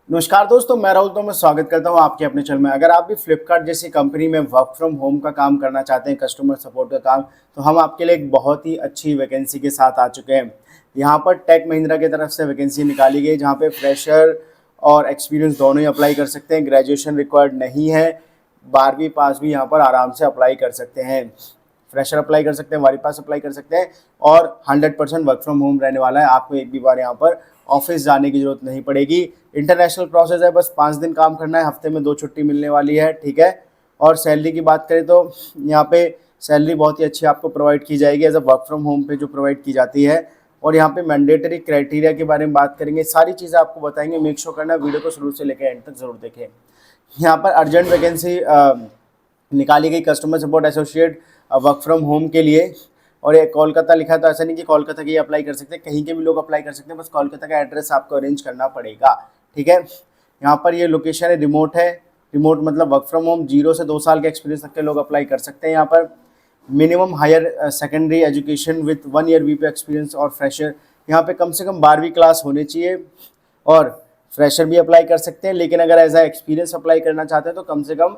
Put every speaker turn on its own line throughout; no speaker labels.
नमस्कार दोस्तों, मैं राहुल। तो मैं स्वागत करता हूं आपके अपने चैनल में। अगर आप भी फ्लिपकार्ट जैसी कंपनी में वर्क फ्रॉम होम का काम करना चाहते हैं, कस्टमर सपोर्ट का काम, तो हम आपके लिए एक बहुत ही अच्छी वैकेंसी के साथ आ चुके हैं। यहां पर टेक महिंद्रा की तरफ से वैकेंसी निकाली गई, जहां पे फ्रेशर और एक्सपीरियंस दोनों ही अप्लाई कर सकते हैं। ग्रेजुएशन रिक्वायर्ड नहीं है, 12वीं पास भी यहाँ पर आराम से अप्लाई कर सकते हैं। फ्रेशर अप्लाई कर सकते हैं, हमारे पास अप्लाई कर सकते हैं, और 100% वर्क फ्रॉम होम रहने वाला है। आपको एक भी बार यहाँ पर ऑफिस जाने की जरूरत नहीं पड़ेगी। इंटरनेशनल प्रोसेस है, बस 5 दिन काम करना है, हफ्ते में 2 छुट्टी मिलने वाली है, ठीक है। और सैलरी की बात करें तो यहाँ पे सैलरी बहुत ही अच्छी आपको प्रोवाइड की जाएगी as a work from home पे जो प्रोवाइड की जाती है। और यहाँ पे मैंडेटरी क्राइटेरिया के बारे में बात करेंगे, सारी चीज़ें आपको बताएंगे। मेक श्योर करना वीडियो को शुरू से लेकर एंड तक जरूर देखें। यहाँ पर अर्जेंट वैकेंसी निकाली गई customer support associate work from home के लिए। और ये कोलकाता लिखा, तो ऐसा नहीं कि कोलकाता के ही अप्लाई कर सकते हैं, कहीं के भी लोग अप्लाई कर सकते हैं, बस कोलकाता का एड्रेस आपको अरेंज करना पड़ेगा, ठीक है। यहाँ पर ये लोकेशन है, रिमोट है। रिमोट मतलब वर्क फ्रॉम होम, 0 से 2 साल के एक्सपीरियंस तक के लोग अप्लाई कर सकते हैं। यहाँ पर minimum higher secondary education with 1 year VP experience और फ्रेशर, यहाँ पे कम से कम 12वीं क्लास होनी चाहिए। और फ्रेशर भी अप्लाई कर सकते हैं, लेकिन अगर एज आ एक्सपीरियंस अप्लाई करना चाहते हैं तो कम से कम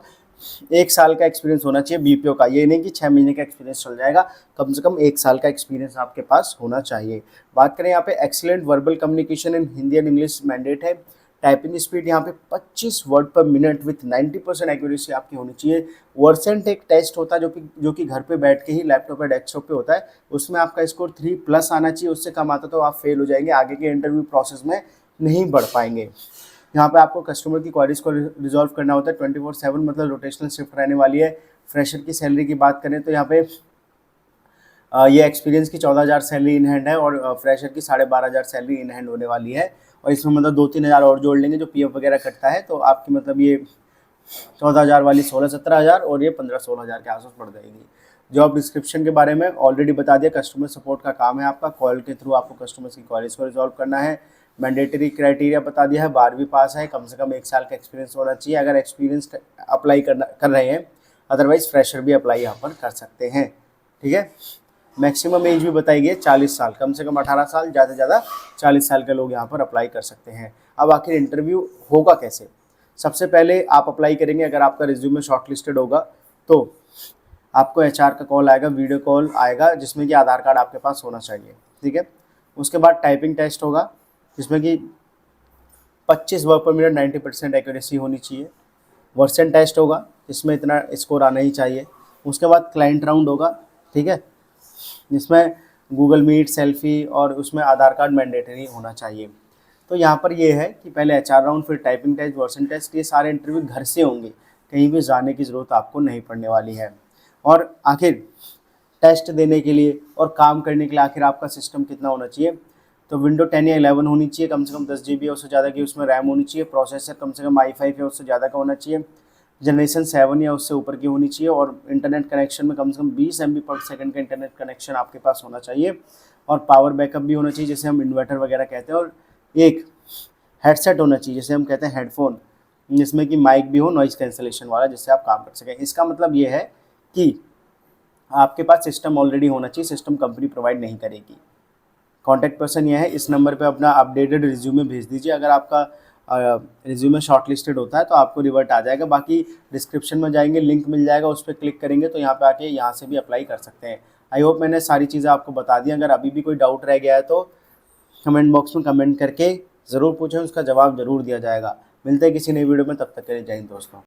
1 साल का एक्सपीरियंस होना चाहिए बीपीओ का। ये नहीं कि 6 महीने का एक्सपीरियंस चल जाएगा, कम से कम 1 साल का एक्सपीरियंस आपके पास होना चाहिए। बात करें यहाँ पे excellent verbal communication in Hindi and English mandate है। टाइपिंग स्पीड यहाँ पे 25 वर्ड पर मिनट विथ 90% एक्यूरेसी आपकी होनी चाहिए। वर्सेंट एक टेस्ट होता है जो कि घर पे बैठ के ही लैपटॉप या डेस्कटॉप पे होता है, उसमें आपका स्कोर 3+ आना चाहिए। उससे कम आता तो आप फेल हो जाएंगे, आगे के इंटरव्यू प्रोसेस में नहीं बढ़ पाएंगे। यहाँ पे आपको कस्टमर की क्वारीज को रिजॉल्व करना होता है 24/7, मतलब रोटेशनल शिफ्ट रहने वाली है। फ्रेशर की सैलरी की बात करें तो यहाँ पे ये एक्सपीरियंस की 14,000 सैलरी इन हैंड है, और फ्रेशर की 12,500 सैलरी इन हैंड होने वाली है। और इसमें मतलब 2-3 हज़ार और जोड़ लेंगे जो पीएफ वगैरह कटता है, तो आपकी मतलब ये 14,000 वाली 16-17 हज़ार, और ये 15-16 हज़ार के आसपास पड़ जाएगी। जॉब डिस्क्रिप्शन के बारे में ऑलरेडी बता दिया, कस्टमर सपोर्ट का काम है आपका। कॉल के थ्रू आपको कस्टमर्स की क्वारीज को रिजॉल्व करना है। मैंडेटरी क्राइटेरिया बता दिया है, 12वीं पास है, कम से कम 1 साल का एक्सपीरियंस होना चाहिए अगर एक्सपीरियंस अप्लाई कर रहे हैं। अदरवाइज फ्रेशर भी अप्लाई यहाँ पर कर सकते हैं, ठीक है। मैक्सिमम एज भी बताई गई है 40 साल, कम से कम 18 साल, ज़्यादा से ज़्यादा 40 साल के लोग यहाँ पर अप्लाई कर सकते हैं। अब आखिर इंटरव्यू होगा कैसे? सबसे पहले आप अप्लाई करेंगे, अगर आपका रिज्यूमे शॉर्टलिस्टेड होगा तो आपको एचआर का कॉल आएगा, वीडियो कॉल आएगा, जिसमें कि आधार कार्ड आपके पास होना चाहिए, ठीक है। उसके बाद टाइपिंग टेस्ट होगा, जिसमें कि 25 वर्ड पर मिनट 90% एक्यूरेसी होनी चाहिए। वर्सन टेस्ट होगा, इसमें इतना स्कोर आना ही चाहिए। उसके बाद क्लाइंट राउंड होगा, ठीक है, जिसमें गूगल मीट, सेल्फी, और उसमें आधार कार्ड मैंडेटरी होना चाहिए। तो यहाँ पर ये है कि पहले एचआर राउंड, फिर टाइपिंग टेस्ट, वर्सन टेस्ट, ये सारे इंटरव्यू घर से होंगे, कहीं भी जाने की ज़रूरत आपको नहीं पड़ने वाली है। और आखिर टेस्ट देने के लिए और काम करने के लिए आखिर आपका सिस्टम कितना होना चाहिए? तो विंडो 10 या 11 होनी चाहिए, कम से कम 10 GB या उससे ज़्यादा की उसमें रैम होनी चाहिए। प्रोसेसर कम से कम i5 या उससे ज़्यादा का होना चाहिए। जनरेशन 7 या उससे ऊपर की होनी चाहिए। और इंटरनेट कनेक्शन में कम से कम 20 MB पर सेकंड का इंटरनेट कनेक्शन आपके पास होना चाहिए। और पावर बैकअप भी होना चाहिए, जैसे हम इन्वर्टर वगैरह कहते हैं। और एक हेडसेट होना चाहिए, जैसे हम कहते हैं हेडफोन, जिसमें कि माइक भी हो, नॉइस कैंसलेशन वाला, जिससे आप काम कर सकें। इसका मतलब ये है कि आपके पास सिस्टम ऑलरेडी होना चाहिए, सिस्टम कंपनी प्रोवाइड नहीं करेगी। कॉन्टैक्ट पर्सन ये है, इस नंबर पे अपना अपडेटेड रिज्यूमे भेज दीजिए। अगर आपका रिज्यूमे शॉर्टलिस्टेड होता है तो आपको रिवर्ट आ जाएगा। बाकी डिस्क्रिप्शन में जाएंगे, लिंक मिल जाएगा, उस पर क्लिक करेंगे तो यहाँ पे आके यहाँ से भी अप्लाई कर सकते हैं। आई होप मैंने सारी चीज़ें आपको बता दी। अगर अभी भी कोई डाउट रह गया है तो कमेंट बॉक्स में कमेंट करके ज़रूर पूछें, उसका जवाब ज़रूर दिया जाएगा। मिलते हैं किसी नई वीडियो में, तब तक के लिए जय हिंद दोस्तों।